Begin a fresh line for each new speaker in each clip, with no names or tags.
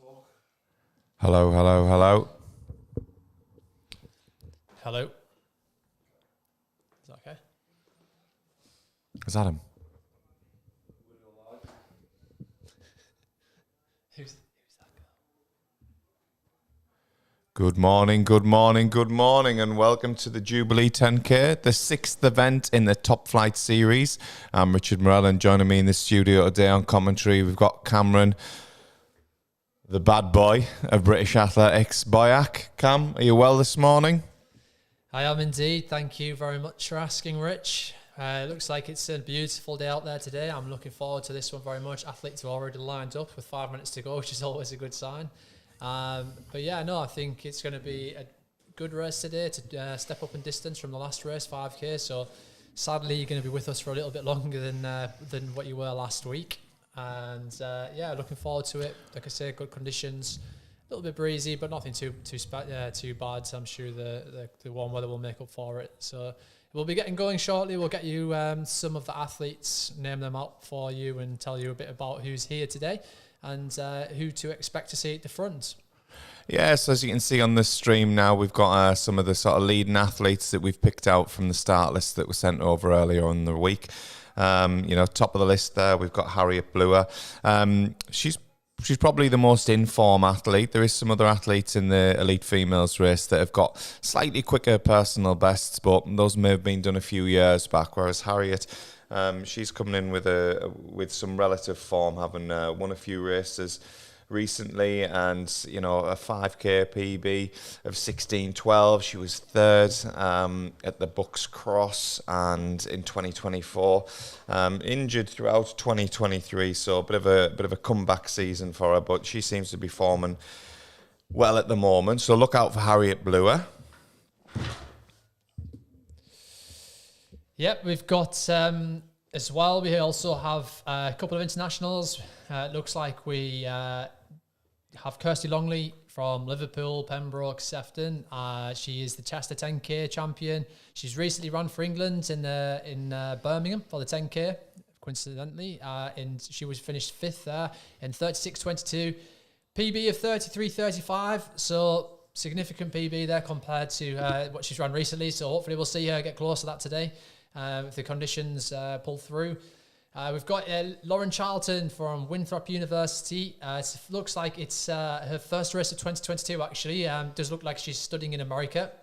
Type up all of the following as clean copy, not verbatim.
Hello, hello, hello.
Hello. Is that okay?
Is that him?
Who's that girl?
Good morning, good morning, good morning, and welcome to the Jubilee 10K, the 6th event in the Top Flight series. I'm Richard Morell, and joining me in the studio today on commentary, we've got Cameron, the bad boy of British Athletics. Boyack, Cam, are you well this morning?
I am indeed. Thank you very much for asking, Rich. It looks like it's a beautiful day out there today. I'm looking forward to this one very much. Athletes are already lined up with 5 minutes to go, which is always a good sign. But yeah, no, I think it's going to be a good race today to step up in distance from the last race, 5K. So sadly, you're going to be with us for a little bit longer than what you were last week. And yeah, looking forward to it. Like I say, good conditions, a little bit breezy, but nothing too bad. So I'm sure the warm weather will make up for it. So we'll be getting going shortly. We'll get you some of the athletes, name them out for you, and tell you a bit about who's here today and who to expect to see at the front.
Yes, as you can see on the stream now, we've got some of the sort of leading athletes that we've picked out from the start list that was sent over earlier in the week. Top of the list there, we've got Harriet Bluer. She's probably the most in-form athlete. There is some other athletes in the elite females race that have got slightly quicker personal bests, but those may have been done a few years back, whereas Harriet, she's coming in with some relative form, having won a few races recently, and a 5k PB of 16:12. She was third at the Bucks Cross, and in 2024 injured throughout 2023, so a bit of a comeback season for her, but she seems to be forming well at the moment, so look out for Harriet Bluer.
Yep, we've got as well, we also have a couple of internationals. It looks like we have Kirsty Longley from Liverpool, Pembroke, Sefton. She is the Chester 10K champion. She's recently run for England in Birmingham for the 10K, coincidentally. And she was finished fifth there in 36:22. PB of 33:35. So significant PB there compared to what she's run recently. So hopefully we'll see her get close to that today if the conditions pull through. We've got Lauren Charlton from Winthrop University. It looks like it's her first race of 2022, actually. Does look like she's studying in America,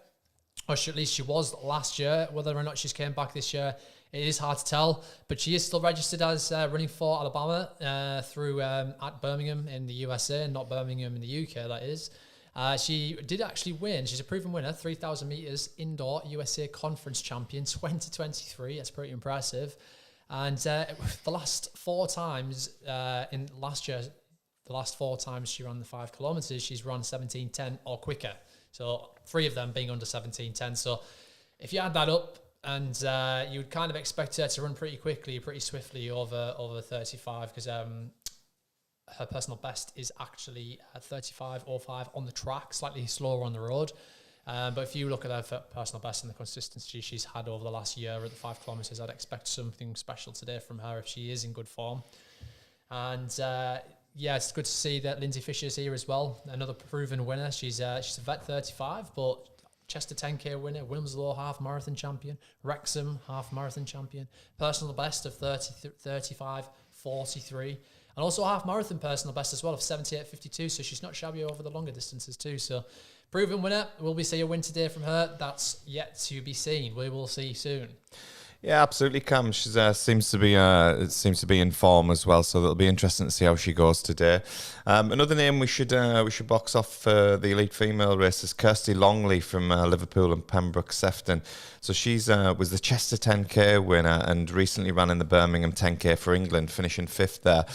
or at least she was last year. Whether or not she's came back this year, it is hard to tell. But she is still registered as running for Alabama through at Birmingham in the USA, not Birmingham in the UK, that is. She did actually win. She's a proven winner, 3,000 meters indoor USA Conference champion 2023. That's pretty impressive. And the last 4 times in last year, the last 4 times she ran the 5 kilometers, she's run 17:10 or quicker. So 3 of them being under 17:10. So if you add that up, and you would kind of expect her to run pretty quickly, pretty swiftly over 35, because her personal best is actually 35:05 on the track, slightly slower on the road. But if you look at her personal best and the consistency she's had over the last year at the 5 kilometers, I'd expect something special today from her if she is in good form. And yeah, it's good to see that Lindsay Fisher's here as well, another proven winner. she's a vet 35, but Chester 10K winner, Wilmslow half marathon champion, Wrexham half marathon champion, personal best of 35:43. And also half marathon personal best as well of 78:52. So she's not shabby over the longer distances too. So proven winner. Will we see a win today from her? That's yet to be seen. We will see soon.
Yeah, absolutely, Cam. She seems to be in form as well, so it'll be interesting to see how she goes today. Another name we should box off for the elite female race is Kirsty Longley from Liverpool and Pembroke Sefton. So she's was the Chester 10K winner and recently ran in the Birmingham 10K for England, finishing 5th there.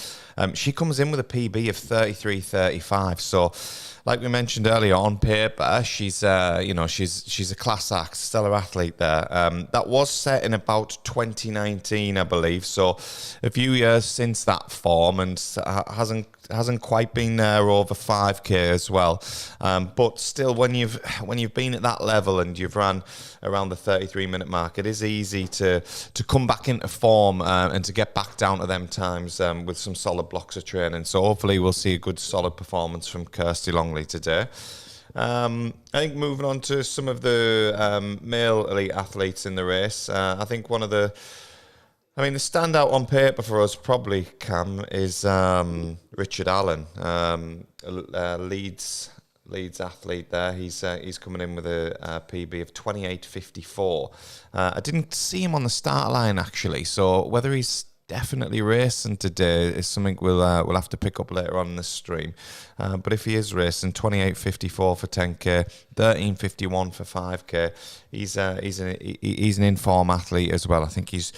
She comes in with a PB of 33:35. So like we mentioned earlier, on paper, she's a class act, stellar athlete there. That was set in about 2019, I believe. So a few years since that form, and hasn't quite been there over 5K as well. But still, when you've been at that level and you've ran around the 33-minute mark, it is easy to come back into form and to get back down to them times with some solid blocks of training. So hopefully we'll see a good solid performance from Kirsty Longley today. I think moving on to some of the male elite athletes in the race, I think the standout on paper for us probably, Cam, is Richard Allen, Leeds athlete there. He's coming in with a PB of 28.54. I didn't see him on the start line actually, so whether he's definitely racing today is something we'll have to pick up later on in the stream. But if he is racing, 28.54 for 10k, 13.51 for 5k. He's an in-form athlete as well. I think he's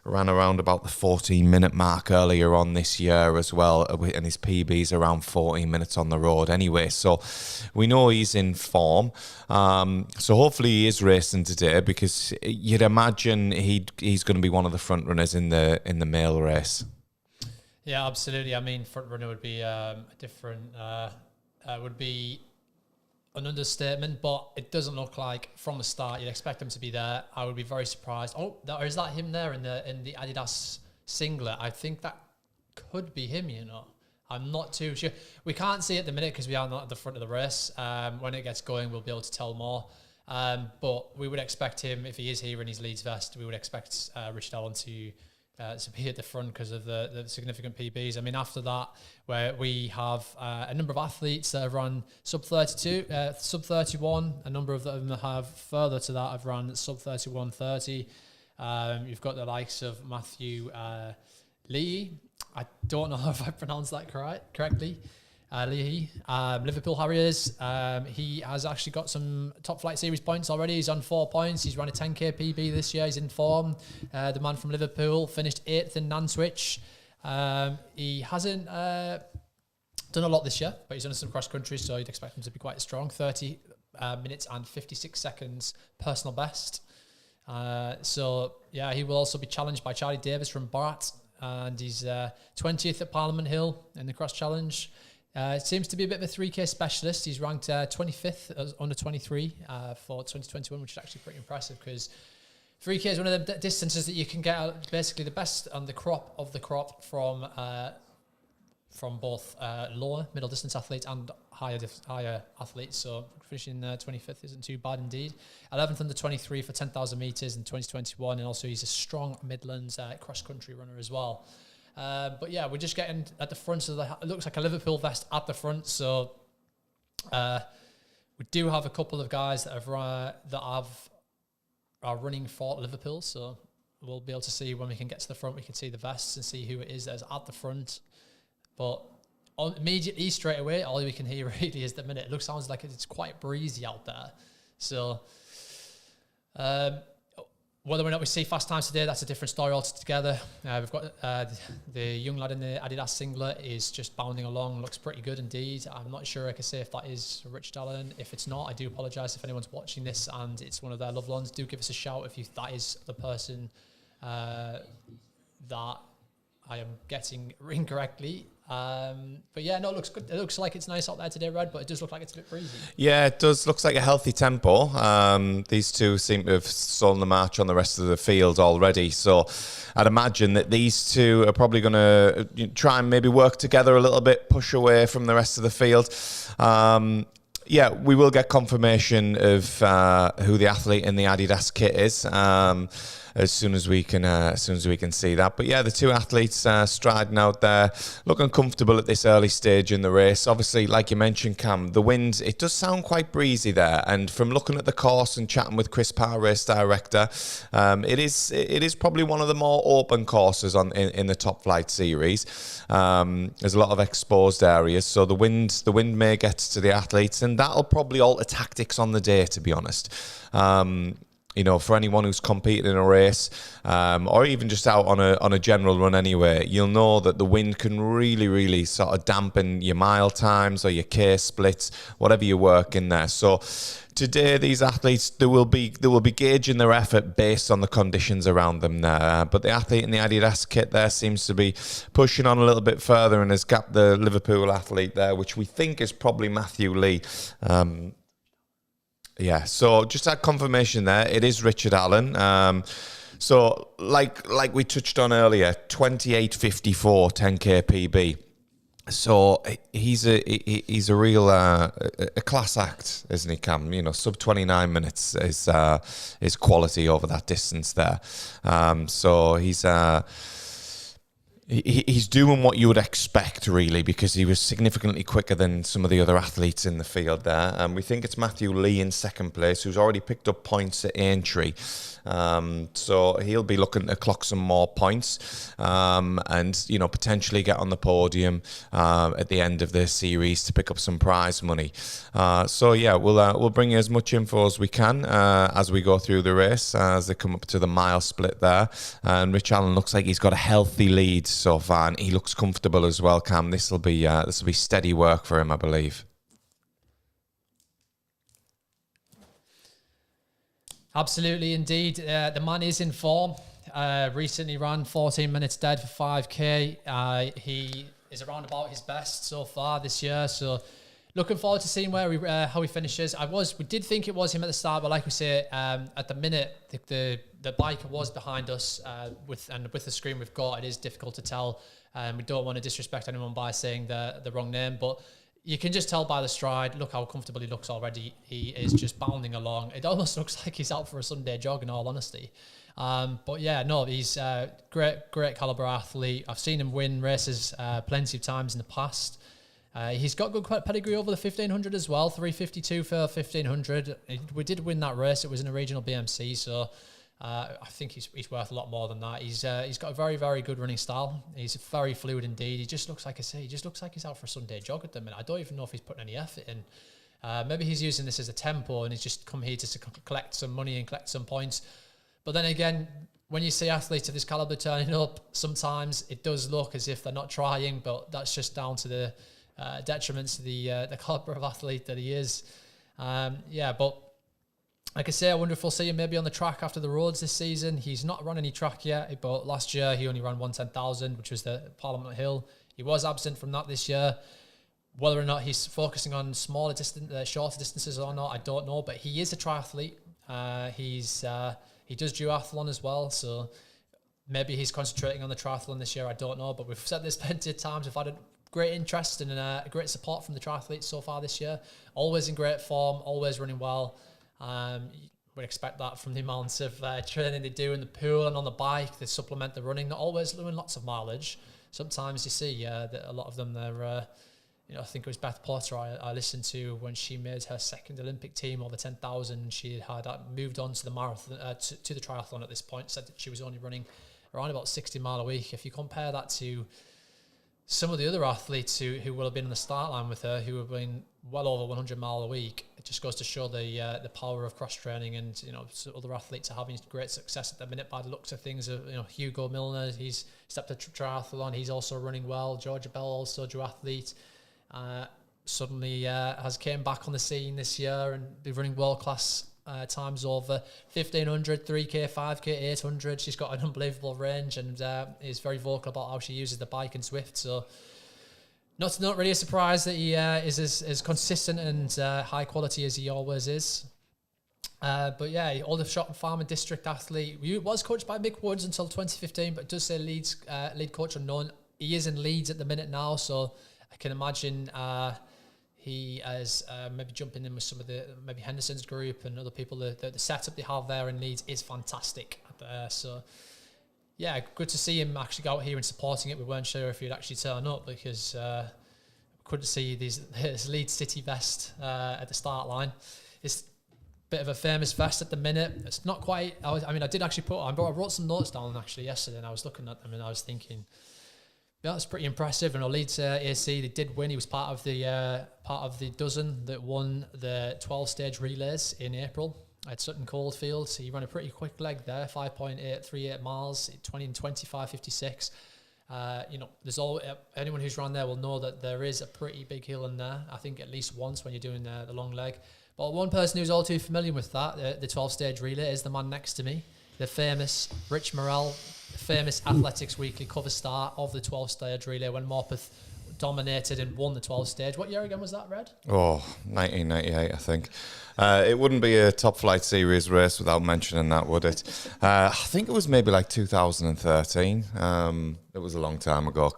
ran around about the 14-minute mark earlier on this year as well, and his PB's around 14 minutes on the road anyway. So we know he's in form. So hopefully he is racing today, because you'd imagine he's going to be one of the front runners in the male race.
Yeah, absolutely. I mean, front runner would be would be an understatement, but it doesn't look like from the start you'd expect him to be there. I would be very surprised. Is that him there in the Adidas singlet? I think that could be him, I'm not too sure. We can't see it at the minute because we are not at the front of the race. When it gets going, we'll be able to tell more. But we would expect him, if he is here in his Leeds vest, we would expect Richard Allen to be at the front because of the significant PBs. I mean, after that, where we have a number of athletes that have run sub 32, sub 31. A number of them have further to that have run sub 31.30. You've got the likes of Matthew Lee. I don't know if I pronounced that correctly. Lee, Liverpool Harriers. He has actually got some top flight series points already. He's on 4 points. He's run a 10k PB this year. He's in form. The man from Liverpool finished 8th in Nantwich. He hasn't done a lot this year, but he's done some cross country, so you'd expect him to be quite strong. 30 minutes and 56 seconds personal best. So yeah, he will also be challenged by Charlie Davis from Barat, and he's 20th at Parliament Hill in the cross challenge. It seems to be a bit of a 3K specialist. He's ranked 25th as under 23 for 2021, which is actually pretty impressive, because 3K is one of the distances that you can get basically the best on the crop of the crop from both lower middle distance athletes and higher athletes. So finishing 25th isn't too bad indeed. 11th under 23 for 10,000 meters in 2021, and also he's a strong Midlands cross country runner as well. But yeah, we're just getting at the front of it looks like a Liverpool vest at the front. So we do have a couple of guys that are running for Liverpool. So we'll be able to see when we can get to the front. We can see the vests and see who it is that is at the front. But immediately straight away, all we can hear really is the minute. Sounds like it's quite breezy out there. So whether or not we see fast times today, that's a different story altogether. We've got the young lad in the Adidas singlet is just bounding along, looks pretty good indeed. I'm not sure I can say if that is Richard Allen. If it's not, I do apologise if anyone's watching this and it's one of their loved ones. Do give us a shout if that is the person that I am getting incorrectly. But yeah, no, it looks good. It looks like it's nice out there today, Red, but it does look like it's a bit breezy. Yeah, it does. Looks like a healthy tempo. These two seem to have stolen the march on the rest of the field already. So I'd imagine that these two are probably going to try and maybe work together a little bit, push away from the rest of the field. Yeah, we will get confirmation of who the athlete in the Adidas kit is as soon as we can see that. But yeah, the two athletes striding out there, looking comfortable at this early stage in the race. Obviously, like you mentioned, Cam, the wind, it does sound quite breezy there. And from looking at the course and chatting with Chris Parr, race director, it is probably one of the more open courses in the top flight series. There's a lot of exposed areas, so the wind may get to the athletes, and that'll probably alter tactics on the day, to be honest.
you know, for anyone who's competed in a race, or even just out on a general run anyway, you'll know that the wind can really sort of dampen your mile times or your K splits, whatever you work in there. So today, these athletes, they will be gauging their effort based on the conditions around them there. But the athlete in the Adidas kit there seems to be pushing on a little bit further and has gapped the Liverpool athlete there, which we think is probably Matthew Lee. Yeah, so just that confirmation there, it is Richard Allen. So like we touched on earlier, 28.54 10K PB. So he's a real a class act, isn't he, Cam? You know, sub 29 minutes is quality over that distance there. So he's doing what you would expect, really, because he was significantly quicker than some of the other athletes in the field there. We think it's Matthew Lee in second place, who's already picked up points at Aintree. So he'll be looking to clock some more points and, you know, potentially get on the podium at the end of the series to pick up some prize money. So yeah, we'll bring you as much info as we can as we go through the race, as they come up to the mile split there. And Rich Allen looks like he's got a healthy lead so far, and he looks comfortable as well, Cam. This will be steady work for him, I believe.
Absolutely, indeed. The man is in form. Recently ran 14 minutes dead for 5K. He is around about his best so far this year. So looking forward to seeing how he finishes. We did think it was him at the start, but like we say, at the minute the biker was behind us. With the screen we've got, it is difficult to tell. We don't want to disrespect anyone by saying the wrong name, but you can just tell by the stride. Look how comfortable he looks already. He is just bounding along. It almost looks like he's out for a Sunday jog, in all honesty. But yeah, no, he's a great caliber athlete. I've seen him win races plenty of times in the past. He's got good pedigree over the 1500 as well. 352 for 1500. We did win that race. It was in a regional BMC, so I think he's worth a lot more than that. He's got a very, very good running style. He's very fluid indeed. He just looks like he's out for a Sunday jog at the minute. I don't even know if he's putting any effort in. Maybe he's using this as a tempo and he's just come here to collect some money and collect some points. But then again, when you see athletes of this caliber turning up, sometimes it does look as if they're not trying, but that's just down to the detriments to the caliber of athlete that he is. But like I say, I wonder if we'll see him maybe on the track after the roads this season. He's not run any track yet, but last year he only ran 110,000, which was the Parliament Hill. He was absent from that this year. Whether or not he's focusing on shorter distances or not, I don't know. But he is a triathlete. He does duathlon as well, so maybe he's concentrating on the triathlon this year. I don't know, but we've said this plenty of times. We've had a great interest and great support from the triathletes so far this year. Always in great form, always running well. Would expect that from the amounts of training they do in the pool and on the bike. They supplement the running. Not always doing lots of mileage. Sometimes you see that a lot of them, they're, I think it was Beth Porter I listened to when she made her second Olympic team over 10,000. She had moved on to the marathon, to the triathlon at this point, said that she was only running around about 60 mile a week. If you compare that to some of the other athletes who will have been on the start line with her, who have been well over 100 mile a week, it just goes to show the power of cross training. And so other athletes are having great success at the minute by the looks of things. Hugo Milner, he's stepped to triathlon, he's also running well. Georgia Bell, also a duathlete, suddenly has came back on the scene this year and be running world class times over 1500, 3K, 5K, 800. She's got an unbelievable range and is very vocal about how she uses the bike and Zwift. So not really a surprise that he is as consistent and high quality as he always is. But yeah, Aldershot Farmer District athlete. He was coached by Mick Woods until 2015, but it does say lead coach unknown. He is in Leeds at the minute now, so I can imagine he is maybe jumping in with some of maybe Henderson's group and other people. The setup they have there in Leeds is fantastic. So yeah, good to see him actually go out here and supporting it. We weren't sure if he'd actually turn up because we couldn't see his Leeds City vest at the start line. It's a bit of a famous vest at the minute. It's not quite. I did actually I wrote some notes down actually yesterday, and I was looking at them and I was thinking, yeah, that's pretty impressive. And Leeds AC, they did win. He was part of the dozen that won the 12-stage relays in April. at Sutton Coldfield. He ran a pretty quick leg there, 5.838 miles, 20 and 25.56. There's all anyone who's run there will know that there is a pretty big hill in there. I think at least once when you're doing the long leg. But one person who's all too familiar with that, the 12-stage relay, is the man next to me, the famous Rich Morrell, famous Athletics Weekly cover star of the 12-stage relay when Morpeth dominated and won the 12-stage. What year again was that, Red?
1998, I think. It wouldn't be a top flight series race without mentioning that, would it? I think it was maybe like 2013. It was a long time ago,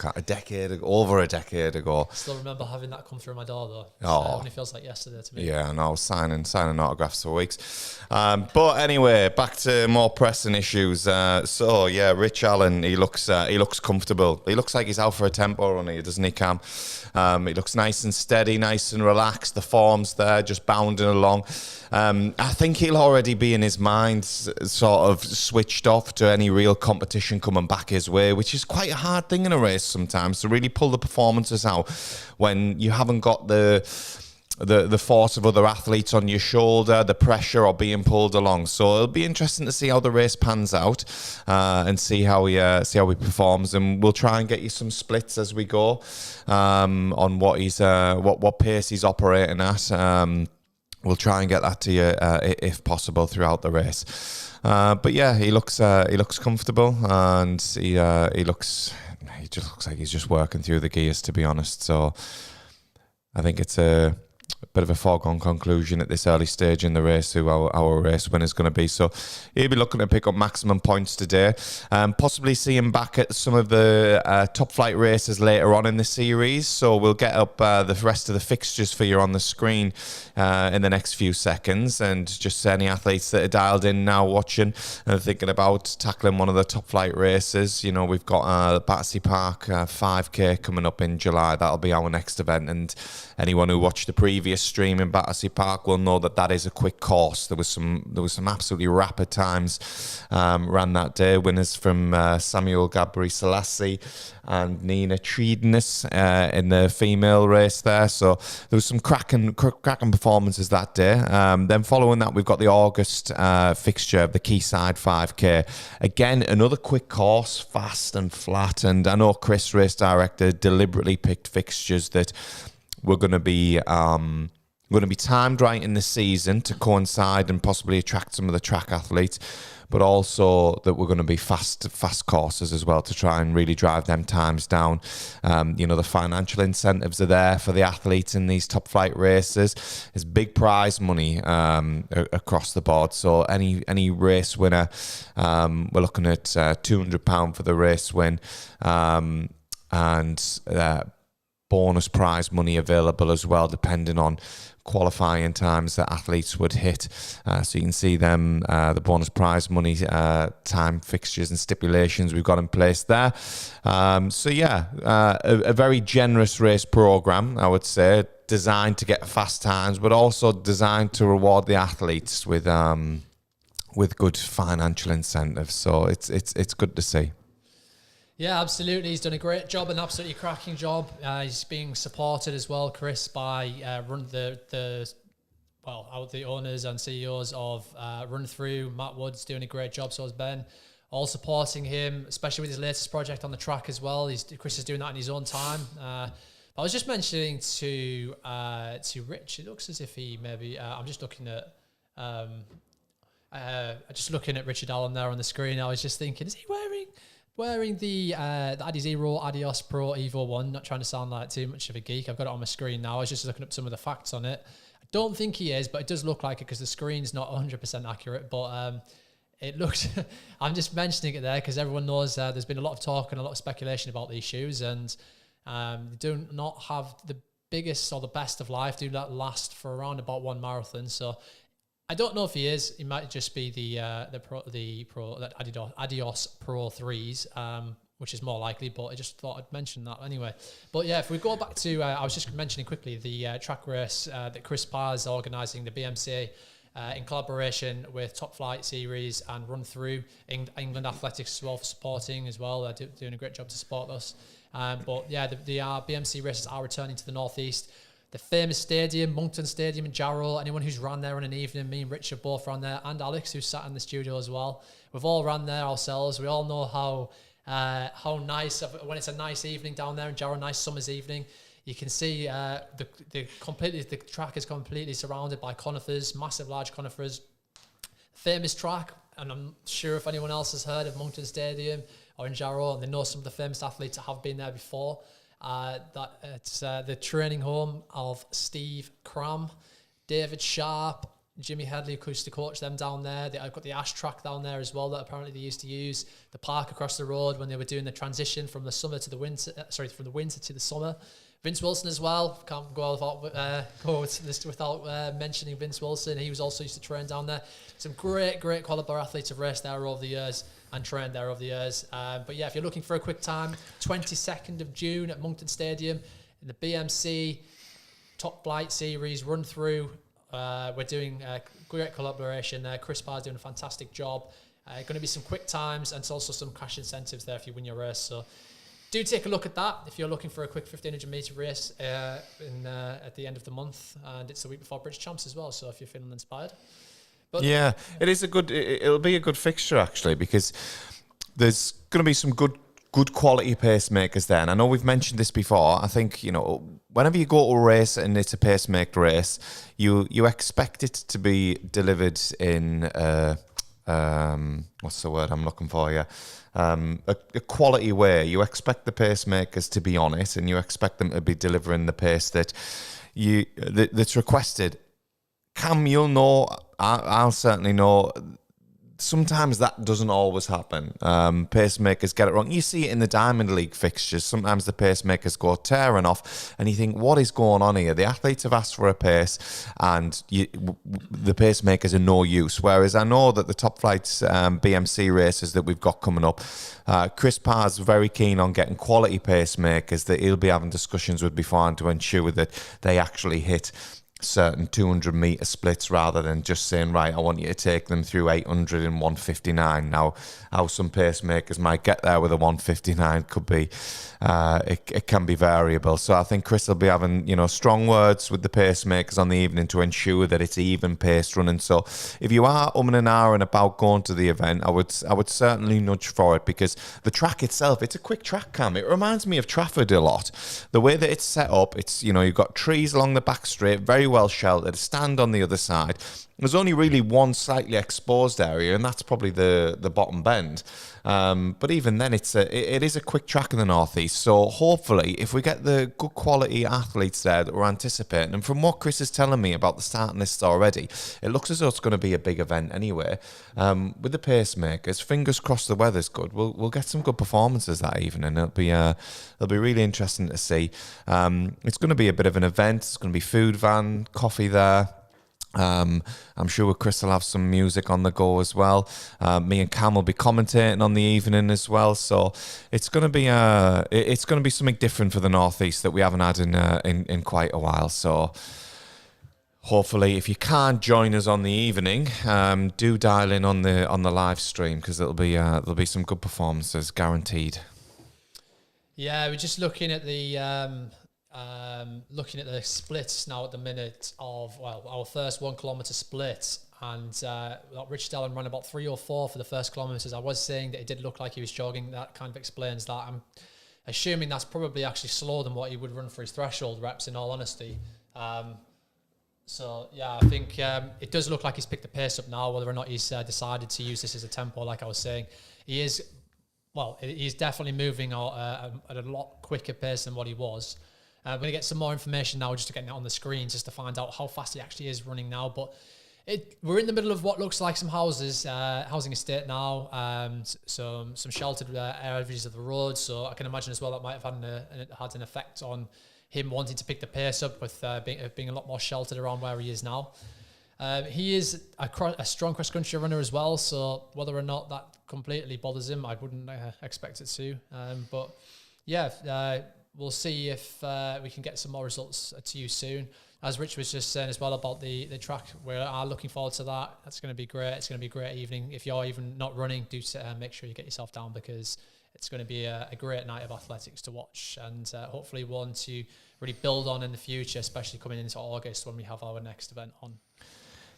over a decade ago.
I still remember having that come through my door, though. It only feels like yesterday to me.
Yeah, and I was signing autographs for weeks. But anyway, back to more pressing issues. Rich Allen, he looks comfortable. He looks like he's out for a tempo run here, doesn't he, Cam? He looks nice and steady, nice and relaxed. The form's there, just bounding along. I think he'll already be in his mind sort of switched off to any real competition coming back his way, which is quite a hard thing in a race sometimes, to really pull the performances out when you haven't got the force of other athletes on your shoulder, the pressure or being pulled along. So it'll be interesting to see how the race pans out and see how he performs. And we'll try and get you some splits as we go on what pace he's operating at. We'll try and get that to you if possible throughout the race. But yeah, he looks comfortable, and he just looks like he's just working through the gears, to be honest. So I think it's a bit of a foregone conclusion at this early stage in the race who our race winner is going to be. So he'll be looking to pick up maximum points today. Possibly see him back at some of the top flight races later on in the series. So we'll get up the rest of the fixtures for you on the screen in the next few seconds. And just any athletes that are dialed in now watching and thinking about tackling one of the top flight races, we've got Battersea Park 5K coming up in July. That'll be our next event. And anyone who watched the previous stream in Battersea Park will know that is a quick course. There was some absolutely rapid times ran that day. Winners from Samuel Gabri-Selassie and Nina Treedness in the female race there. So there was some cracking performances that day. Then following that, we've got the August fixture of the Quayside 5K. Again, another quick course, fast and flat. And I know Chris, race director, deliberately picked fixtures that were going to be timed right in the season to coincide and possibly attract some of the track athletes, but also that we're going to be fast courses as well to try and really drive them times down. The financial incentives are there for the athletes in these top flight races. There's big prize money across the board. So any race winner, we're looking at £200 for the race win, and bonus prize money available as well, depending on qualifying times that athletes would hit. So you can see them, the bonus prize money time fixtures and stipulations we've got in place there. A very generous race program, I would say, designed to get fast times, but also designed to reward the athletes with good financial incentives. So it's good to see.
Yeah, absolutely. He's done a great job, an absolutely cracking job. He's being supported as well, Chris, by the owners and CEOs of RunThrough. Matt Wood's doing a great job, so is Ben. All supporting him, especially with his latest project on the track as well. Chris is doing that in his own time. I was just mentioning to Rich, it looks as if he maybe. I'm just looking at. Looking at Richard Allen there on the screen. I was just thinking, is he wearing the Adizero Adios Pro Evo 1? Not trying to sound like too much of a geek. I've got it on my screen now. I was just looking up some of the facts on it. I don't think he is, but it does look like it because the screen's not 100% accurate. But it looks... I'm just mentioning it there because everyone knows there's been a lot of talk and a lot of speculation about these shoes, and they do not have the biggest or the best of life. Do not last for around about one marathon. So I don't know if he is. He might just be the Adios Pro 3s, which is more likely. But I just thought I'd mention that anyway. But yeah, if we go back to, I was just mentioning quickly the track race that Chris Parr is organising, the BMCA, in collaboration with Top Flight Series and RunThrough. England Athletics as well for supporting as well. They're doing a great job to support us. But yeah, the BMC races are returning to the Northeast. the famous stadium, Moncton Stadium in Jarrow. Anyone who's ran there in an evening, me and Richard both ran there, and Alex, who's sat in the studio as well. We've all ran there ourselves. We all know how nice, when it's a nice evening down there in Jarrow, nice summer's evening. You can see the track is completely surrounded by conifers, massive large conifers. Famous track, and I'm sure if anyone else has heard of Moncton Stadium or in Jarrow, and they know some of the famous athletes that have been there before, that it's the training home of Steve Cram, David Sharp, Jimmy Headley, who used to coach them down there. I've got the Ash track down there as well that apparently they used to use. The park across the road when they were doing the transition from the summer to the winter, from the winter to the summer. Vince Wilson as well. Can't go without mentioning Vince Wilson. He was also used to train down there. Some great qualifier athletes have raced there over the years and trained there over the years. But yeah, if you're looking for a quick time, 22nd of June at Moncton Stadium in the BMC Top Flight Series RunThrough. We're doing a great collaboration there. Chris Parr's doing a fantastic job. Going to be some quick times and also some cash incentives there if you win your race. So do take a look at that if you're looking for a quick 1500 metre race at the end of the month, and it's the week before British Champs as well. So if you're feeling inspired, but
yeah, it is a good. It'll be a good fixture actually, because there's going to be some good quality pacemakers there. And I know we've mentioned this before. I think, whenever you go to a race and it's a pacemaker race, you expect it to be delivered in what's the word I'm looking for here? A quality way. You expect the pacemakers to be on it, and you expect them to be delivering the pace that's requested. Cam, you'll know, I'll certainly know, sometimes that doesn't always happen. Pacemakers get it wrong. You see it in the Diamond League fixtures. Sometimes the pacemakers go tearing off, and you think, what is going on here? The athletes have asked for a pace, and the pacemakers are no use. Whereas I know that the top flights BMC races that we've got coming up, Chris Parr's very keen on getting quality pacemakers that he'll be having discussions with beforehand to ensure that they actually hit certain 200 metre splits, rather than just saying, right, I want you to take them through 800 and 159. Now, how some pacemakers might get there with a 159 could be, it can be variable. So I think Chris will be having, strong words with the pacemakers on the evening to ensure that it's even paced running. So if you are and ahhing about going to the event, I would certainly nudge for it, because the track itself, it's a quick track, Cam. It reminds me of Trafford a lot. The way that it's set up, it's, you've got trees along the back straight, very well sheltered, a stand on the other side. There's only really one slightly exposed area, and that's probably the bottom bend. But even then, it is a quick track in the northeast. So hopefully, if we get the good quality athletes there that we're anticipating, and from what Chris is telling me about the starting list already, it looks as though it's going to be a big event anyway. With the pacemakers, fingers crossed the weather's good. We'll get some good performances that evening. It'll be really interesting to see. It's going to be a bit of an event. It's going to be food van, coffee there. I'm sure Chris will have some music on the go as well. Me and Cam will be commentating on the evening as well. So it's going to be something different for the northeast that we haven't had in quite a while. So hopefully, if you can't join us on the evening, do dial in on the live stream, because there'll be some good performances guaranteed.
Yeah, we're just looking at the splits now at the minute of, our first 1 kilometre split, and Rich Dellen ran about 3:04 for the first kilometres. I was saying that it did look like he was jogging. That kind of explains that. I'm assuming that's probably actually slower than what he would run for his threshold reps, in all honesty. So yeah, I think it does look like he's picked the pace up now. Whether or not he's decided to use this as a tempo, like I was saying, he's definitely moving at a lot quicker pace than what he was. We're going to get some more information now, just to get it on the screen, just to find out how fast he actually is running now. But we're in the middle of what looks like some housing estate now, some sheltered areas of the road. So I can imagine as well that might have had an effect on him wanting to pick the pace up, with being a lot more sheltered around where he is now. He is a strong cross-country runner as well, so whether or not that completely bothers him, I wouldn't expect it to. But yeah, we'll see if we can get some more results to you soon. As Rich was just saying as well about the track, we are looking forward to that. That's going to be great. It's going to be a great evening. If you're even not running, do make sure you get yourself down, because it's going to be a great night of athletics to watch, and hopefully one to really build on in the future, especially coming into August when we have our next event on.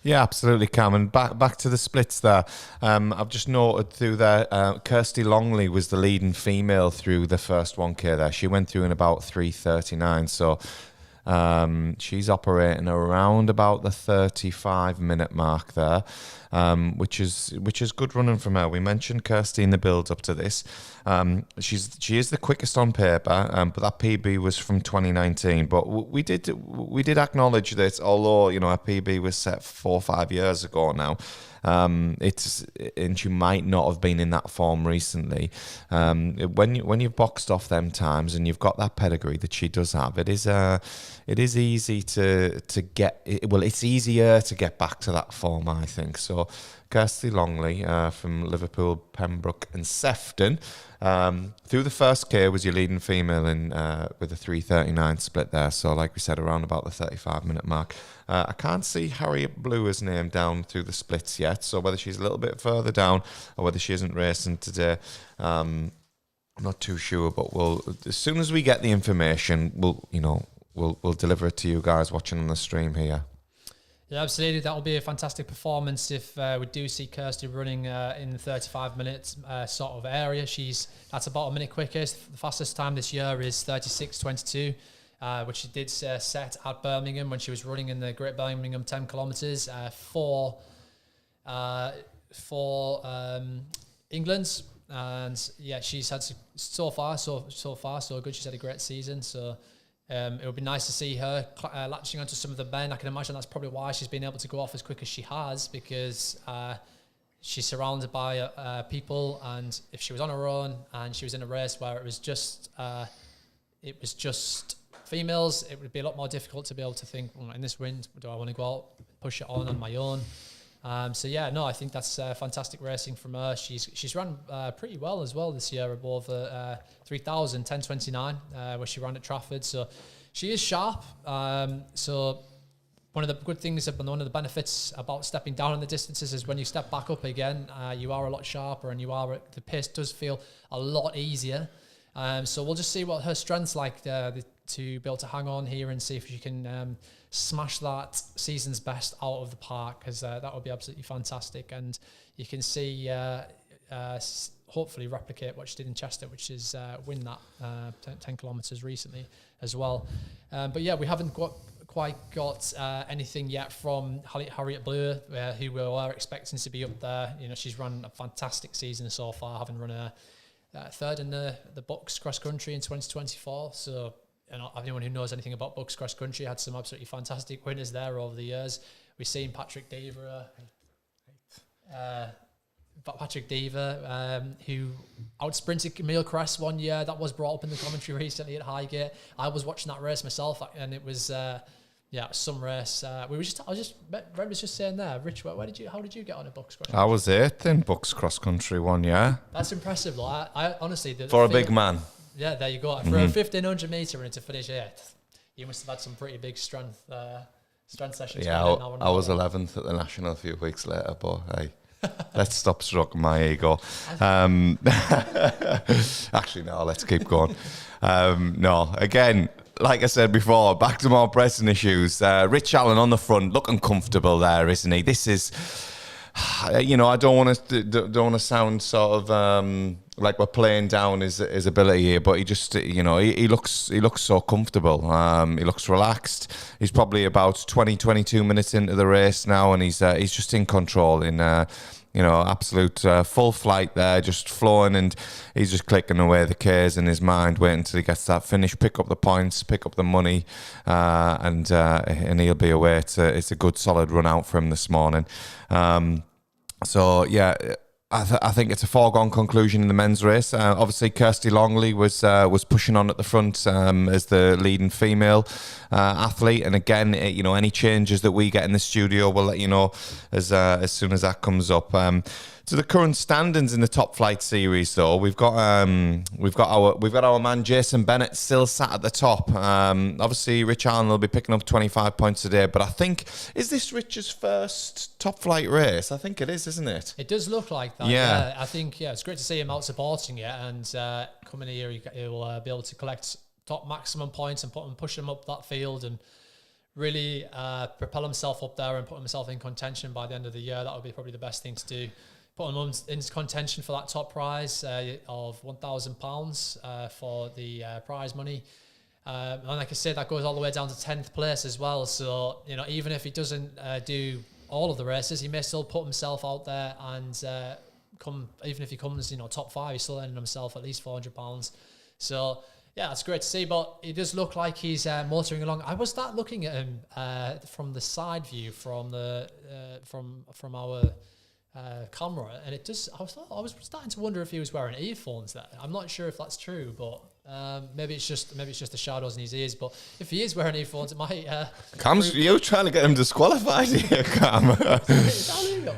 Yeah, absolutely, Cam. And back to the splits there. I've just noted through there, Kirsty Longley was the leading female through the first 1K there. She went through in about 3:39. So she's operating around about the 35-minute mark there, which is good running from her. We mentioned Kirsty in the build up to this. She is the quickest on paper, but that PB was from 2019. But we did acknowledge that although her PB was set 4 or 5 years ago now, and she might not have been in that form recently. When you've boxed off them times and you've got that pedigree that she does have, it is easy to get. It's easier to get back to that form, I think. So Kirsty Longley from Liverpool, Pembroke and Sefton. Through the first K was your leading female in with a 3:39 split there. So like we said, around about the 35-minute mark. I can't see Harriet Bluer's name down through the splits yet. So whether she's a little bit further down or whether she isn't racing today, I'm not too sure. But as soon as we get the information, we'll deliver it to you guys watching on the stream here.
Yeah, absolutely. That will be a fantastic performance if we do see Kirsty running in the 35 minutes sort of area. That's about a minute quickest. The fastest time this year is 36:22, which she did set at Birmingham when she was running in the Great Birmingham 10 kilometres for England. And yeah, she's had so far so good. She's had a great season. So it would be nice to see her latching onto some of the men. I can imagine that's probably why she's been able to go off as quick as she has, because she's surrounded by people. And if she was on her own and she was in a race where it was just females, it would be a lot more difficult to be able to think, well, in this wind, do I want to go out, push it on my own? So yeah, no, I think that's fantastic racing from her. She's run pretty well as well this year, above 3,000, 10:29, where she ran at Trafford. So she is sharp. So one of the good things, one of the benefits about stepping down in the distances is when you step back up again, you are a lot sharper, and the pace does feel a lot easier. So we'll just see what her strength's like to be able to hang on here and see if she can smash that season's best out of the park, because that would be absolutely fantastic. And you can see hopefully replicate what she did in Chester, which is win that 10 kilometres recently as well. But yeah, we haven't quite got anything yet from Harriet Blue, who we were expecting to be up there. She's run a fantastic season so far, having run a third in the Bucks cross country in 2024. So anyone who knows anything about Bucks cross country had some absolutely fantastic winners there over the years. We've seen Patrick Deaver, who outsprinted Camille Cress one year. That was brought up in the commentary recently at Highgate. I was watching that race myself, and it was some race. Red was just saying there, Rich, how did you get on a Bucks cross country?
I was 8th in Bucks cross country one year.
That's impressive. I honestly,
for a big man.
Yeah, there you go. For a 1,500 metre and to finish 8th, you must have had some pretty big strength sessions.
Yeah, I was 11th at the National a few weeks later, but hey, let's stop stroking my ego. Actually, no, let's keep going. No, again, like I said before, back to more pressing issues. Rich Allen on the front, looking comfortable there, isn't he? This is, I don't want to sound sort of like we're playing down his ability here, but he just, he looks so comfortable. He looks relaxed. He's probably about 22 minutes into the race now, and he's just in control in absolute full flight there, just flowing, and he's just clicking away the K's in his mind, waiting until he gets that finish, pick up the points, pick up the money, and he'll be away. It's a good solid run out for him this morning. So yeah, I think it's a foregone conclusion in the men's race. Obviously, Kirsty Longley was pushing on at the front as the leading female athlete. And again, any changes that we get in the studio, we'll let you know as soon as that comes up. To the current standings in the Top Flight series, though, we've got our man Jason Bennett still sat at the top. Obviously, Rich Allen will be picking up 25 points today, but I think, is this Rich's first Top Flight race? I think it is, isn't it?
It does look like that. Yeah, I think it's great to see him out supporting it, and coming here, he'll be able to collect top maximum points and push him up that field and really propel himself up there and put himself in contention by the end of the year. That would be probably the best thing to do. Put him in contention for that top prize of £1,000 for the prize money. And like I said, that goes all the way down to 10th place as well. So, even if he doesn't do all of the races, he may still put himself out there and even if he comes, top 5, he's still earning himself at least £400. So, yeah, that's great to see, but it does look like he's motoring along. I was start looking at him from the side view from the from our camera, and it just I was starting to wonder if he was wearing earphones there. I'm not sure if that's true, but maybe it's just the shadows in his ears. But if he is wearing earphones, it might.
You're trying to get him disqualified here, Cam.
Is that illegal?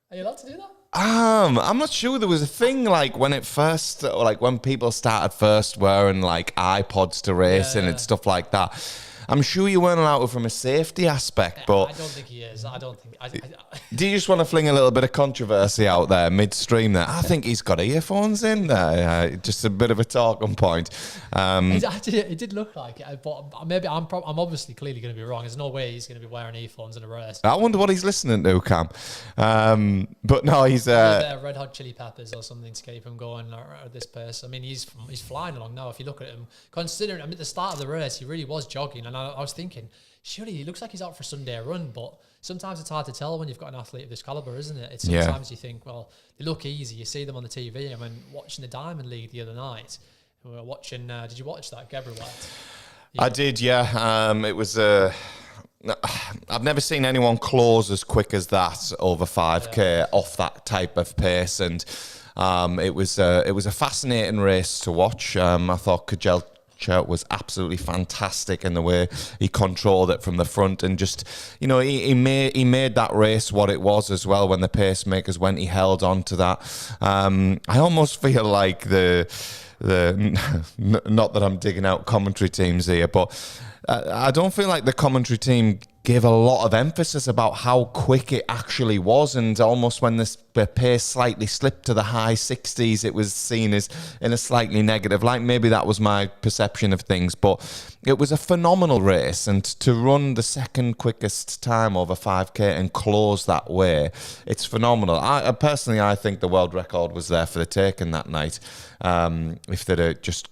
Are you allowed to do that?
I'm not sure. There was a thing like when people started first wearing like iPods to racing and stuff like that. I'm sure you weren't allowed to from a safety aspect, but
I don't think he is. I don't think.
Do you just want to fling a little bit of controversy out there midstream there? I think he's got earphones in there. Just a bit of a talking point.
It did look like it, but maybe I'm obviously clearly going to be wrong. There's no way he's going to be wearing earphones in a race.
I wonder what he's listening to, Cam. But no, he's
Red Hot Chili Peppers or something to keep him going at this pace. I mean, he's flying along now. If you look at him, considering at the start of the race, he really was jogging, and I was thinking, surely he looks like he's out for a Sunday run, but sometimes it's hard to tell when you've got an athlete of this caliber, isn't it? Sometimes you think, well, they look easy. You see them on the TV. I mean, watching the Diamond League the other night, we were watching. Did you watch that, Gabriel? Yeah.
I did, yeah. It was. I've never seen anyone close as quick as that over 5K off that type of pace, and it was a fascinating race to watch. I thought Kajel was absolutely fantastic in the way he controlled it from the front, and just he made that race what it was as well. When the pacemakers went, he held on to that. I almost feel like the not that I'm digging out commentary teams here, but I don't feel like the commentary team gave a lot of emphasis about how quick it actually was, and almost when the pace slightly slipped to the high 60s, it was seen as in a slightly negative light. Maybe that was my perception of things, but it was a phenomenal race, and to run the second quickest time over 5K and close that way, it's phenomenal. I personally think the world record was there for the taking that night. If they'd just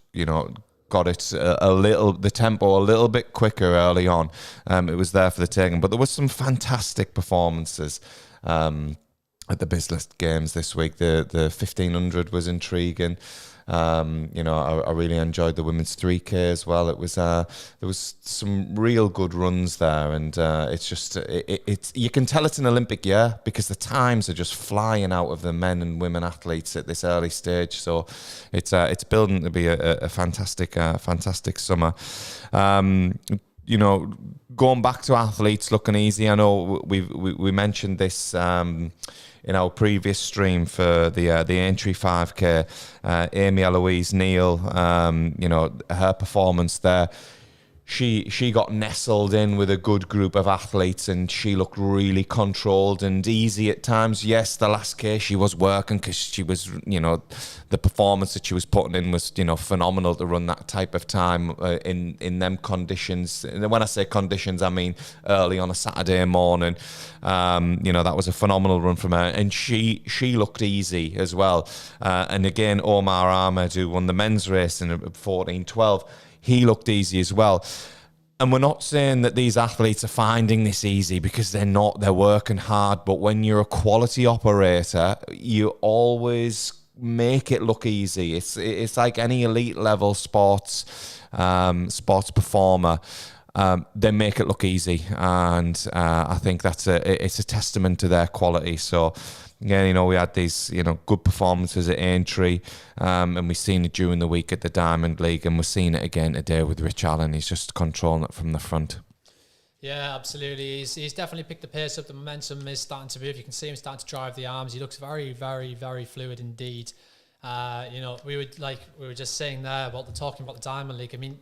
got it the tempo a little bit quicker early on, it was there for the taking. But there was some fantastic performances at the Business Games this week. The 1500 was intriguing. I really enjoyed the women's 3K as well. It was there was some real good runs there, and it's just it's you can tell it's an Olympic year because the times are just flying out of the men and women athletes at this early stage. So it's building to be a fantastic summer. Going back to athletes looking easy. I know we mentioned this in our previous stream for the Aintree 5K. Amy Eloise Neal, her performance there. She got nestled in with a good group of athletes, and she looked really controlled and easy at times. Yes, the last K she was working because she was, the performance that she was putting in was, phenomenal to run that type of time in them conditions. And when I say conditions, I mean early on a Saturday morning. That was a phenomenal run from her, and she looked easy as well. And again, Omar Ahmed, who won the men's race in 14:12. He looked easy as well. And we're not saying that these athletes are finding this easy, because they're not. They're working hard. But when you're a quality operator, you always make it look easy. It's like any elite level sports performer. They make it look easy. And I think it's a testament to their quality. So, again, we had these, good performances at Aintree, and we've seen it during the week at the Diamond League, and we're seeing it again today with Rich Allen. He's just controlling it from the front.
Yeah, absolutely. He's definitely picked the pace up. The momentum is starting to move. You can see him starting to drive the arms. He looks very, very, very fluid indeed. We were just saying there about talking about the Diamond League. I mean,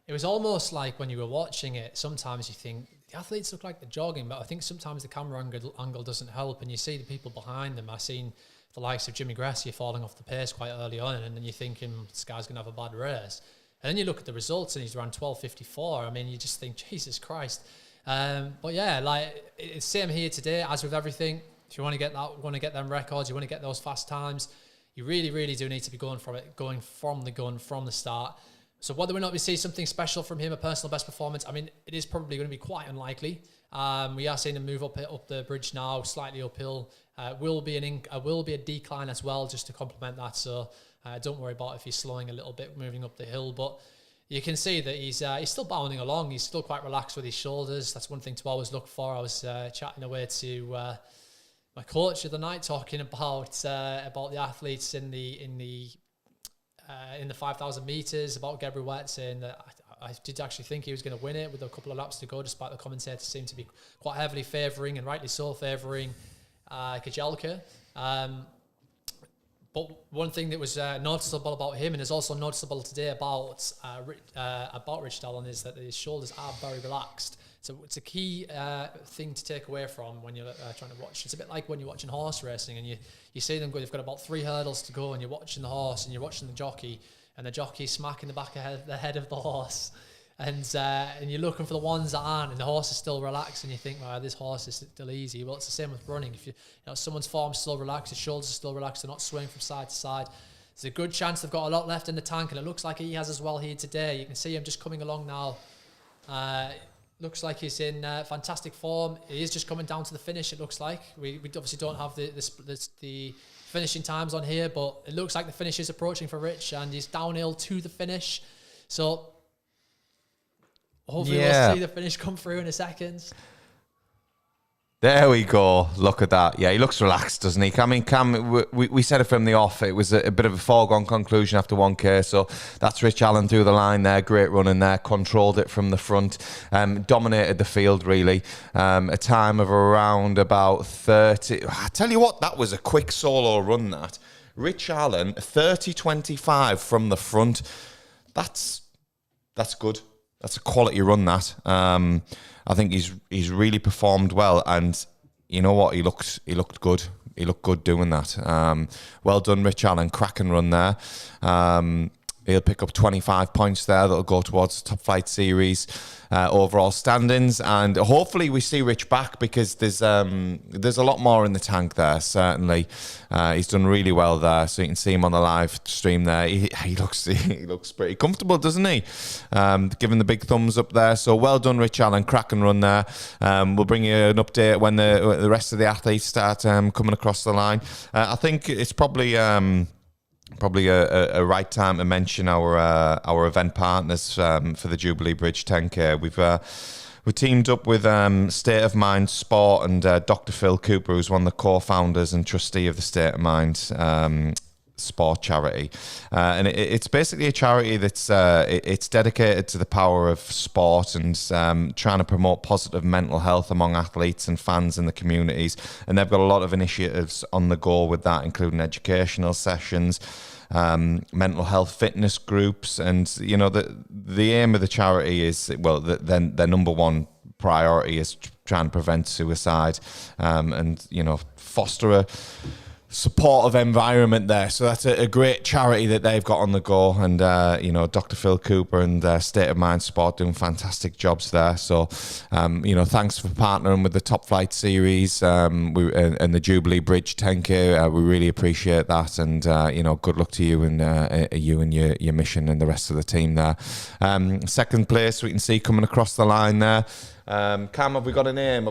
it was almost like when you were watching it, sometimes you think the athletes look like they're jogging, but I think sometimes the camera angle doesn't help, and you see the people behind them. I've seen the likes of Jimmy Gressier falling off the pace quite early on, and then you're thinking this guy's going to have a bad race. And then you look at the results, and he's around 12:54. I mean, you just think, Jesus Christ. But yeah, like it's same here today. As with everything, if you want to get them records, you want to get those fast times, you really, really do need to be going from the gun from the start. So whether or not we see something special from him, a personal best performance, I mean, it is probably going to be quite unlikely. We are seeing him move up the bridge now, slightly uphill. Will be a decline as well, just to complement that. So don't worry about if he's slowing a little bit moving up the hill. But you can see that he's still bounding along. He's still quite relaxed with his shoulders. That's one thing to always look for. I was chatting away to my coach the other night, talking about the athletes in the 5,000 meters, about Gebruet, saying that I did actually think he was going to win it with a couple of laps to go, despite the commentators seem to be quite heavily favouring, and rightly so, favouring Kejelcha. But one thing that was noticeable about him, and is also noticeable today about Richard Allen, is that his shoulders are very relaxed. So it's a key thing to take away from when you're trying to watch. It's a bit like when you're watching horse racing, and you see them go, they've got about 3 hurdles to go, and you're watching the horse, and you're watching the jockey, and the jockey's smacking the back of the head of the horse. And you're looking for the ones that aren't, and the horse is still relaxed, and you think, well, this horse is still easy. Well, it's the same with running. If someone's form's still relaxed, his shoulders are still relaxed, they're not swaying from side to side, there's a good chance they've got a lot left in the tank, and it looks like he has as well here today. You can see him just coming along now. Looks like he's in fantastic form. He is just coming down to the finish, it looks like. We obviously don't have the finishing times on here, but it looks like the finish is approaching for Rich, and he's downhill to the finish. So hopefully we'll see the finish come through in a second.
There we go. Look at that. Yeah, he looks relaxed, doesn't he? I mean, Cam, we said it from the off. It was a bit of a foregone conclusion after 1K. So that's Rich Allen through the line there. Great running there. Controlled it from the front. Dominated the field, really. A time of around about 30. I tell you what, that was a quick solo run, that. Rich Allen, 30.25 from the front. That's good. That's a quality run, that. I think he's really performed well, and you know what? He looked good. He looked good doing that. Well done, Rich Allen. Cracking run there. He'll pick up 25 points there. That'll go towards the Top Flight Series overall standings, and hopefully we see Rich back, because there's a lot more in the tank there. Certainly, he's done really well there. So you can see him on the live stream there. He looks pretty comfortable, doesn't he? Giving the big thumbs up there. So well done, Rich Allen. Cracking run there. We'll bring you an update when the rest of the athletes start coming across the line. I think it's probably a right time to mention our event partners for the Jubilee Bridge 10K. We've teamed up with State of Mind Sport and Dr. Phil Cooper, who's one of the co-founders and trustee of the State of Mind Sport charity, and it's basically a charity that's it's dedicated to the power of sport and trying to promote positive mental health among athletes and fans in the communities. And they've got a lot of initiatives on the go with that, including educational sessions, mental health fitness groups, and the aim of the charity is, well, their number one priority is trying to prevent suicide, and foster a supportive environment there. So that's a great charity that they've got on the go, and Dr. Phil Cooper and State of Mind Sport doing fantastic jobs there. So thanks for partnering with the Top Flight Series and the Jubilee Bridge 10K. We really appreciate that, and good luck to you and your mission and the rest of the team there. Second place we can see coming across the line there. Cam, have we got a name?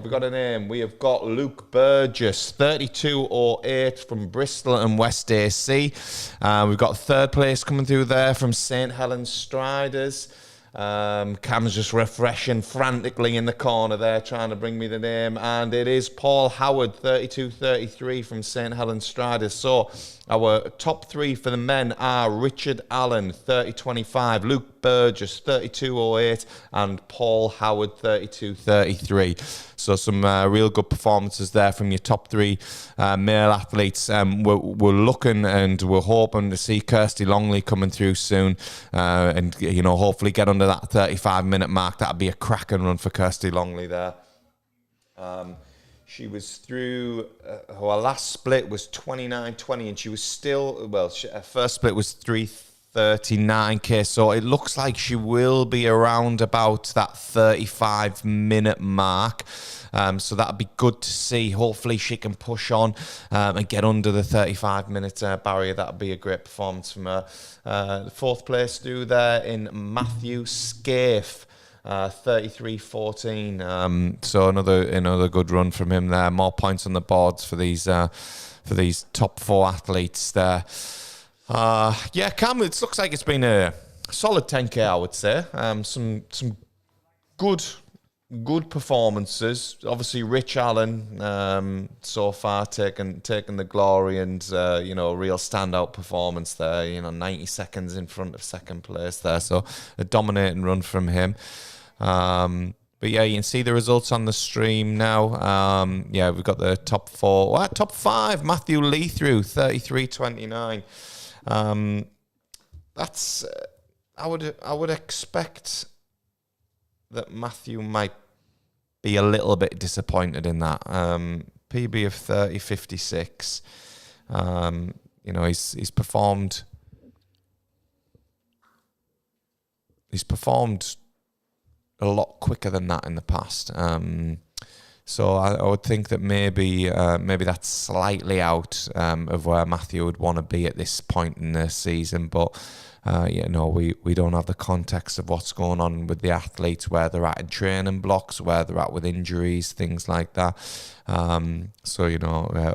We have got Luke Burgess, 32.08 from Bristol and West AC. We've got third place coming through there from St. Helens Striders. Cam's just refreshing frantically in the corner there, trying to bring me the name, and it is Paul Howard, 32.33 from St. Helens Striders. So our top three for the men are Richard Allen, 30.25, Luke Burgess 32.08 and Paul Howard 32.33. So some real good performances there from your top three male athletes. We're looking and we're hoping to see Kirsty Longley coming through soon, and hopefully get under that 35-minute mark. That'd be a cracking run for Kirsty Longley there. She was through, her last split was 29.20, and she was still, her first split was 3:39k, so it looks like she will be around about that 35-minute mark. So that'd be good to see. Hopefully she can push on and get under the 35-minute barrier. That'd be a great performance from her. The fourth place through there in Matthew Scaife. 33.14. So another good run from him there. More points on the boards for these top four athletes there. Cam, it looks like it's been a solid 10k, I would say. Some good performances. Obviously, Rich Allen so far taking the glory, and real standout performance there. 90 seconds in front of second place there. So a dominating run from him. But yeah, you can see the results on the stream now. We've got the top four. Top five. Matthew Leithrough, 33.29. That's I would expect that Matthew might be a little bit disappointed in that. PB of 30.56. He's performed. He's performed a lot quicker than that in the past. So I would think that maybe that's slightly out of where Matthew would want to be at this point in the season. But we don't have the context of what's going on with the athletes, where they're at in training blocks, where they're at with injuries, things like that.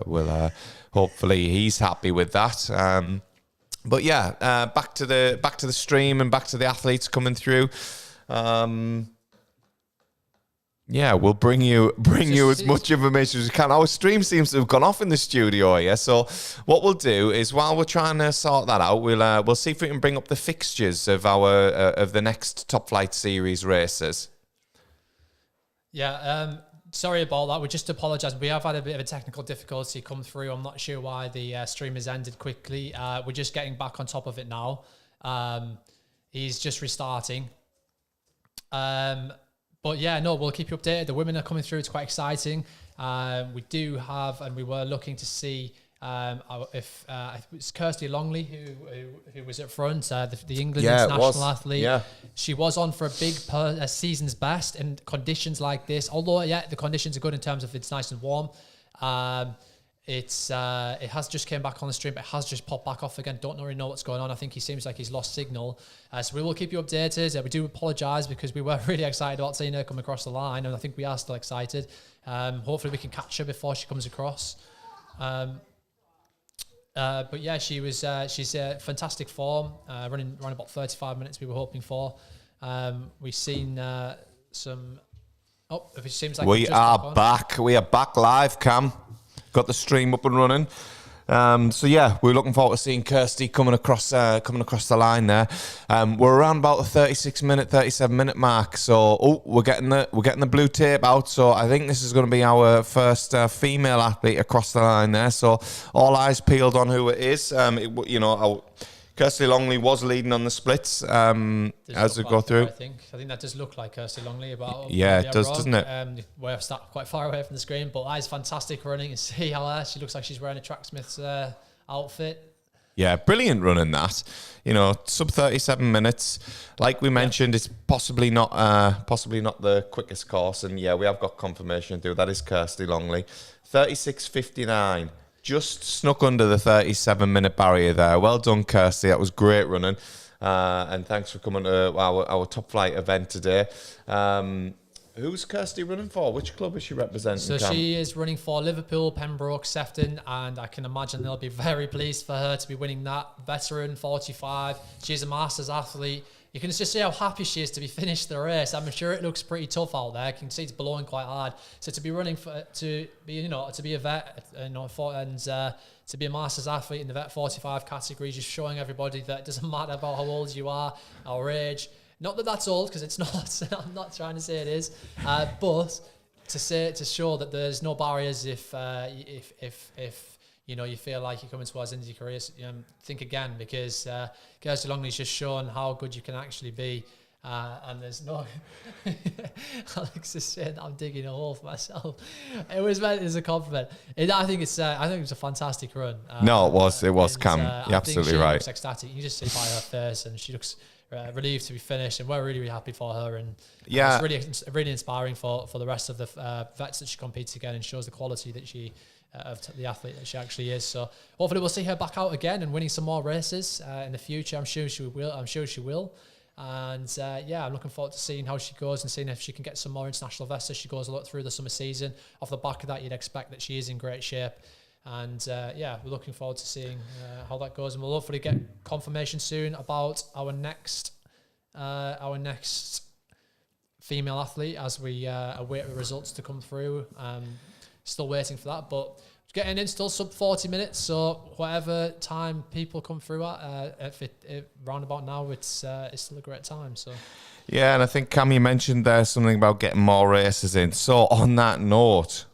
We'll hopefully he's happy with that. But yeah, back to the stream and back to the athletes coming through. We'll bring you as much information as we can. Our stream seems to have gone off in the studio here. So what we'll do is, while we're trying to sort that out, we'll see if we can bring up the fixtures of of the next Top Flight Series races.
Yeah, sorry about that. We just apologise. We have had a bit of a technical difficulty come through. I'm not sure why the stream has ended quickly. We're just getting back on top of it now. He's just restarting. But yeah, no, we'll keep you updated. The women are coming through. It's quite exciting. We do have, and we were looking to see if it's Kirsty Longley who was at front, the England international athlete. Yeah. She was on for a big season's best in conditions like this. Although, the conditions are good in terms of it's nice and warm. It has just came back on the stream, but it has just popped back off again. Don't really know what's going on. I think he seems like he's lost signal. So we will keep you updated. We do apologise because we were really excited about seeing her come across the line, and I think we are still excited. Hopefully we can catch her before she comes across. But yeah, she's a fantastic form, running around about 35 minutes we were hoping for. We've seen some... Oh, it seems like
we are back. We are back live, Cam. Got the stream up and running. We're looking forward to seeing Kirsty coming across the line there. We're around about the 37-minute mark. So we're getting the blue tape out. So I think this is going to be our first female athlete across the line there. So all eyes peeled on who it is. Kirsty Longley was leading on the splits as we go through.
I think that does look like Kirsty Longley. It
does, doesn't it?
We're quite far away from the screen, but that is fantastic running. And see how she looks like she's wearing a Tracksmith's outfit.
Yeah, brilliant running that. Sub 37 minutes. Like we mentioned, it's possibly not the quickest course, and we have got confirmation through. That is Kirsty Longley, 36.59. Just snuck under the 37-minute barrier there. Well done, Kirsty. That was great running. And thanks for coming to our Top Flight event today. Who's Kirsty running for? Which club is she representing?
So she is running for Liverpool, Pembroke, Sefton, and I can imagine they'll be very pleased for her to be winning that. Veteran, 45. She's a Masters athlete. you can just see how happy she is to be finished the race. I'm sure it looks pretty tough out there. You can see it's blowing quite hard. So to be running to be a vet, to be a masters athlete in the vet 45 category, just showing everybody that it doesn't matter about how old you are, our age. Not that that's old, because it's not. I'm not trying to say it is, but to show that there's no barriers if you feel like you're coming towards the end of your career, think again, because Kirsty Longley's just shown how good you can actually be. And there's no... Alex is saying I'm digging a hole for myself. It was meant as a compliment. I think it's a fantastic run.
No, it was, Cam. You're absolutely right.
She looks ecstatic. You can just see by her face, and she looks relieved to be finished, and we're really, really happy for her. And it's really, really inspiring for the rest of the vets that she competes again, and shows the quality that she... of the athlete that she actually is. So hopefully we'll see her back out again and winning some more races in the future. I'm sure she will. And I'm looking forward to seeing how she goes and seeing if she can get some more international vests as she goes through the summer season. Off the back of that, you'd expect that she is in great shape. And we're looking forward to seeing how that goes. And we'll hopefully get confirmation soon about our next female athlete as we await the results to come through. Still waiting for that, but getting in still sub 40 minutes. So whatever time people come through at round about now, it's still a great time. So
yeah, and I think Cam, you mentioned there something about getting more races in. So on that note,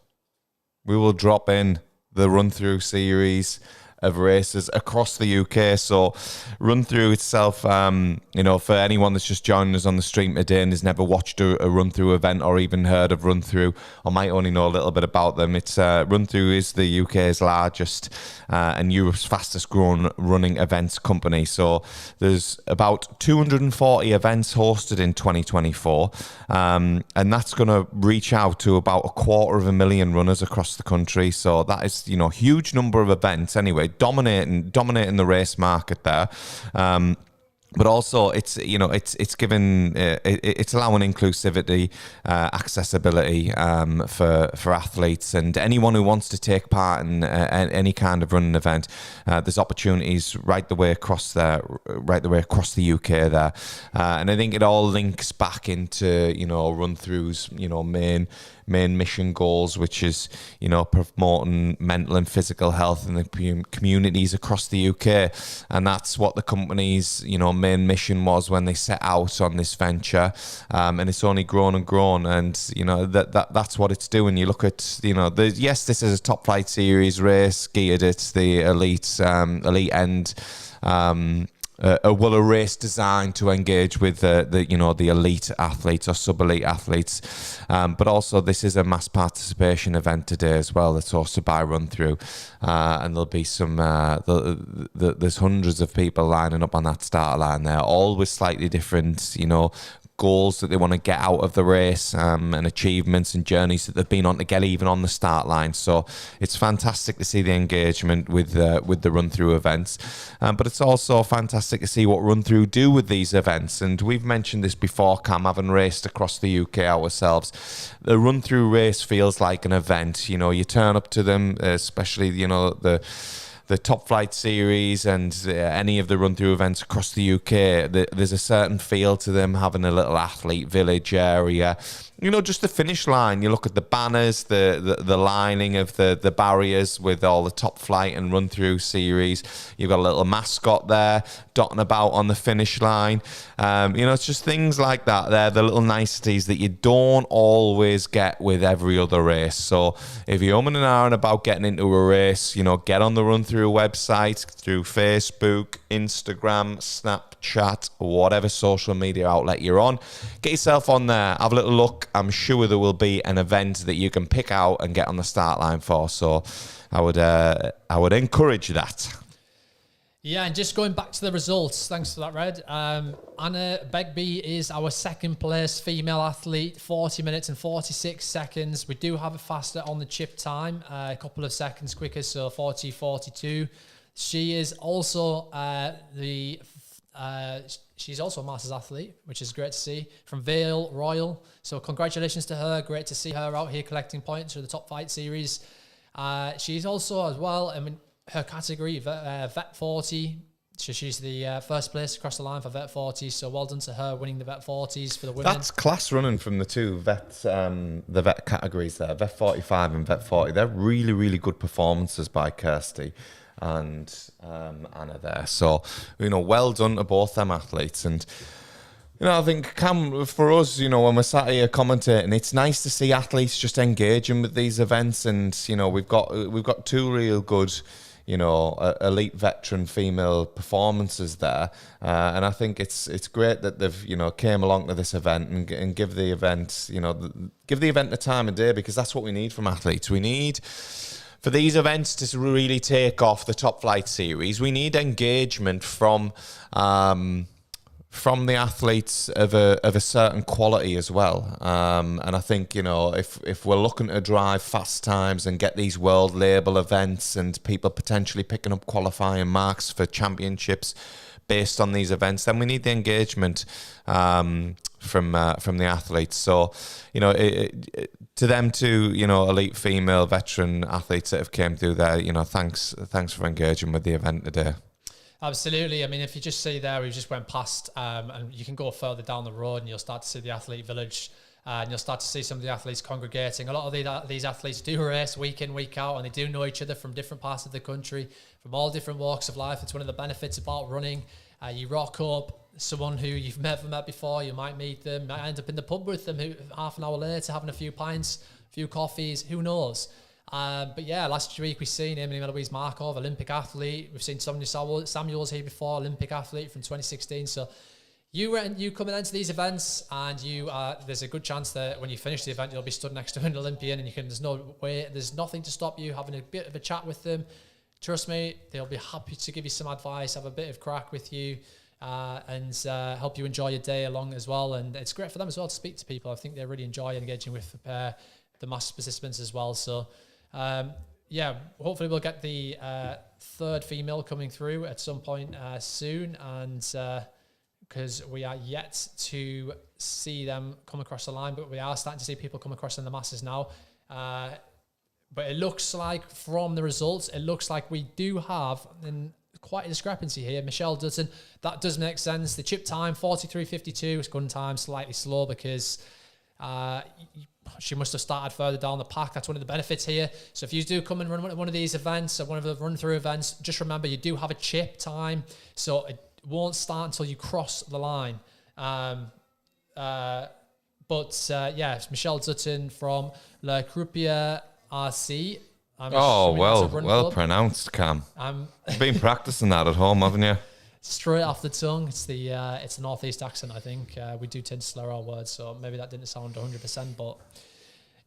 we will drop in the RunThrough series of races across the UK. So RunThrough itself, for anyone that's just joining us on the stream today and has never watched a RunThrough event or even heard of RunThrough or might only know a little bit about them, it's RunThrough is the UK's largest and Europe's fastest growing running events company. So there's about 240 events hosted in 2024, and that's going to reach out to about 250,000 runners across the country. So that is, huge number of events anyway, dominating the race market there. But also, it's allowing inclusivity, accessibility for athletes and anyone who wants to take part in any kind of running event. There's opportunities right the way across the UK there, and I think it all links back into RunThrough's main mission goals, which is promoting mental and physical health in the communities across the UK, and that's what the company's main mission was when they set out on this venture, and it's only grown and grown, and that's what it's doing. You look at yes, this is a top flight series race geared at the elite end. A race designed to engage with the elite athletes or sub-elite athletes, but also this is a mass participation event today as well that's hosted by RunThrough, and there'll be some there's hundreds of people lining up on that starter line there, all with slightly different goals that they want to get out of the race, and achievements and journeys that they've been on to get even on the start line. So it's fantastic to see the engagement with the RunThrough events, but it's also fantastic to see what RunThrough do with these events. And we've mentioned this before, Cam, having raced across the UK ourselves. The RunThrough race feels like an event. You turn up to them, especially the top flight series and any of the RunThrough events across the UK. There's a certain feel to them, having a little athlete village area. Just the finish line. You look at the banners, the lining of the barriers with all the top flight and RunThrough series. You've got a little mascot there dotting about on the finish line. It's just things like that. They're the little niceties that you don't always get with every other race. So if you're umming and ahhing about getting into a race, get on the RunThrough website through Facebook, Instagram, Snapchat, whatever social media outlet you're on. Get yourself on there, have a little look. I'm sure there will be an event that you can pick out and get on the start line for. So I would encourage that.
Yeah, and just going back to the results, thanks for that, Red. Anna Begbie is our second place female athlete, 40 minutes and 46 seconds. We do have a faster on the chip time, a couple of seconds quicker, so 40:42. She is also she's also a Masters athlete, which is great to see, from Vale Royal. So congratulations to her. Great to see her out here collecting points for the top flight series. She's also as well, her category, Vet 40, she's the first place across the line for Vet 40s. So well done to her winning the Vet 40s for the women.
That's class running from the two vets, the vet categories there, Vet 45 and Vet 40. They're really, really good performances by Kirsty and Anna there. So, well done to both them athletes. And I think, Cam, for us, when we're sat here commentating, it's nice to see athletes just engaging with these events. And, we've got two real good, elite veteran female performances there. And I think it's great that they've, came along to this event and give the event, give the event the time of day, because that's what we need from athletes. We need, for these events to really take off, the Top Flight series, we need engagement from the athletes of a certain quality as well. And I think, if we're looking to drive fast times and get these world label events and people potentially picking up qualifying marks for championships based on these events, then we need the engagement from the athletes. So, to them two, elite female veteran athletes that have came through there, thanks for engaging with the event today.
Absolutely. I mean, if you just see there, we just went past, and you can go further down the road and you'll start to see the athlete village, and you'll start to see some of the athletes congregating. A lot of these athletes do race week in, week out, and they do know each other from different parts of the country, from all different walks of life. It's one of the benefits about running. You rock up, someone who you've never met before, you might meet them, might end up in the pub with them half an hour later, having a few pints, a few coffees, who knows? But yeah, last week we've seen Emily Louise Markov, Olympic athlete. We've seen Sonia Samuels here before, Olympic athlete from 2016. So you coming into these events, and there's a good chance that when you finish the event, you'll be stood next to an Olympian, and there's nothing to stop you having a bit of a chat with them. Trust me, they'll be happy to give you some advice, have a bit of crack with you, and help you enjoy your day along as well. And it's great for them as well to speak to people. I think they really enjoy engaging with the mass participants as well. So hopefully we'll get the third female coming through at some point soon, and because we are yet to see them come across the line, but we are starting to see people come across in the masses now. But it looks like, from the results, we do have quite a discrepancy here. Michelle Dutton, that does make sense. The chip time, 43.52. Gun time, slightly slow because she must have started further down the pack. That's one of the benefits here. So if you do come and run one of these events, or one of the run-through events, just remember you do have a chip time. So it won't start until you cross the line. It's Michelle Dutton from La Croupière RC.
Well pronounced, Cam. You've been practicing that at home, haven't you?
Straight off the tongue. It's the Northeast accent, I think. We do tend to slur our words, so maybe that didn't sound 100%, but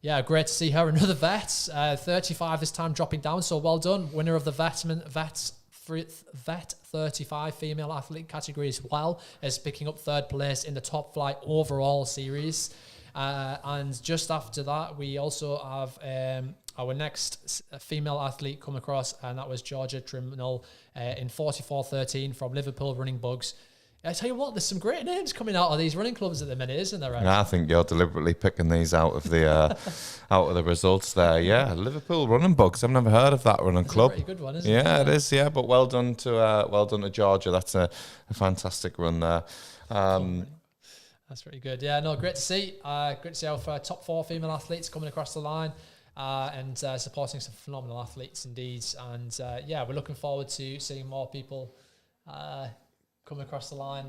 yeah, great to see her. Another vet, 35 this time, dropping down, so well done. Winner of the Vet 35 female athlete category, as well as picking up third place in the Top Flight overall series. And just after that, we also have our next female athlete come across, and that was Georgia Trimnell in 44.13 from Liverpool Running Bugs. I tell you what, there's some great names coming out of these running clubs at the minute, isn't there?
I think you're deliberately picking these out of the results there. Yeah, Liverpool Running Bugs. I've never heard of that running club.
It's a pretty good one, isn't it?
Yeah, it is. Yeah, but well done to Georgia. That's a fantastic run there.
That's really good. Yeah, no, great to see. Great to see our top 4 female athletes coming across the line and supporting some phenomenal athletes indeed. And we're looking forward to seeing more people come across the line.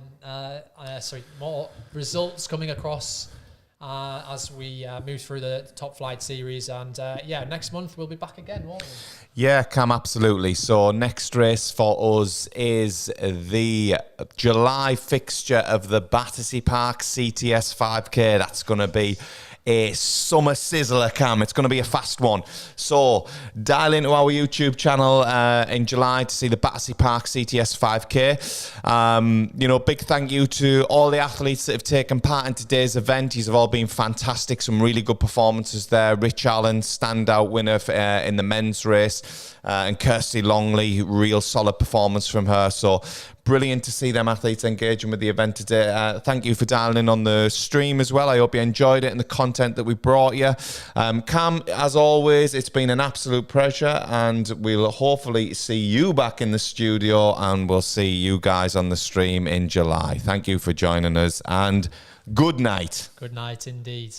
More results coming across as we move through the Top Flight series. And next month we'll be back again, won't we?
Yeah, Cam, absolutely. So next race for us is the July fixture of the Battersea Park CTS 5K. That's going to be a summer sizzler, Cam. It's going to be a fast one. So dial into our YouTube channel in July to see the Battersea Park CTS 5K. Big thank you to all the athletes that have taken part in today's event. These have all been fantastic. Some really good performances there. Rich Allen, standout winner in the men's race. And Kirsty Longley, real solid performance from her. So brilliant to see them athletes engaging with the event today. Thank you for dialing in on the stream as well. I hope you enjoyed it and the content that we brought you. Cam, as always, it's been an absolute pleasure, and we'll hopefully see you back in the studio, and we'll see you guys on the stream in July. Thank you for joining us, and good night.
Good night indeed.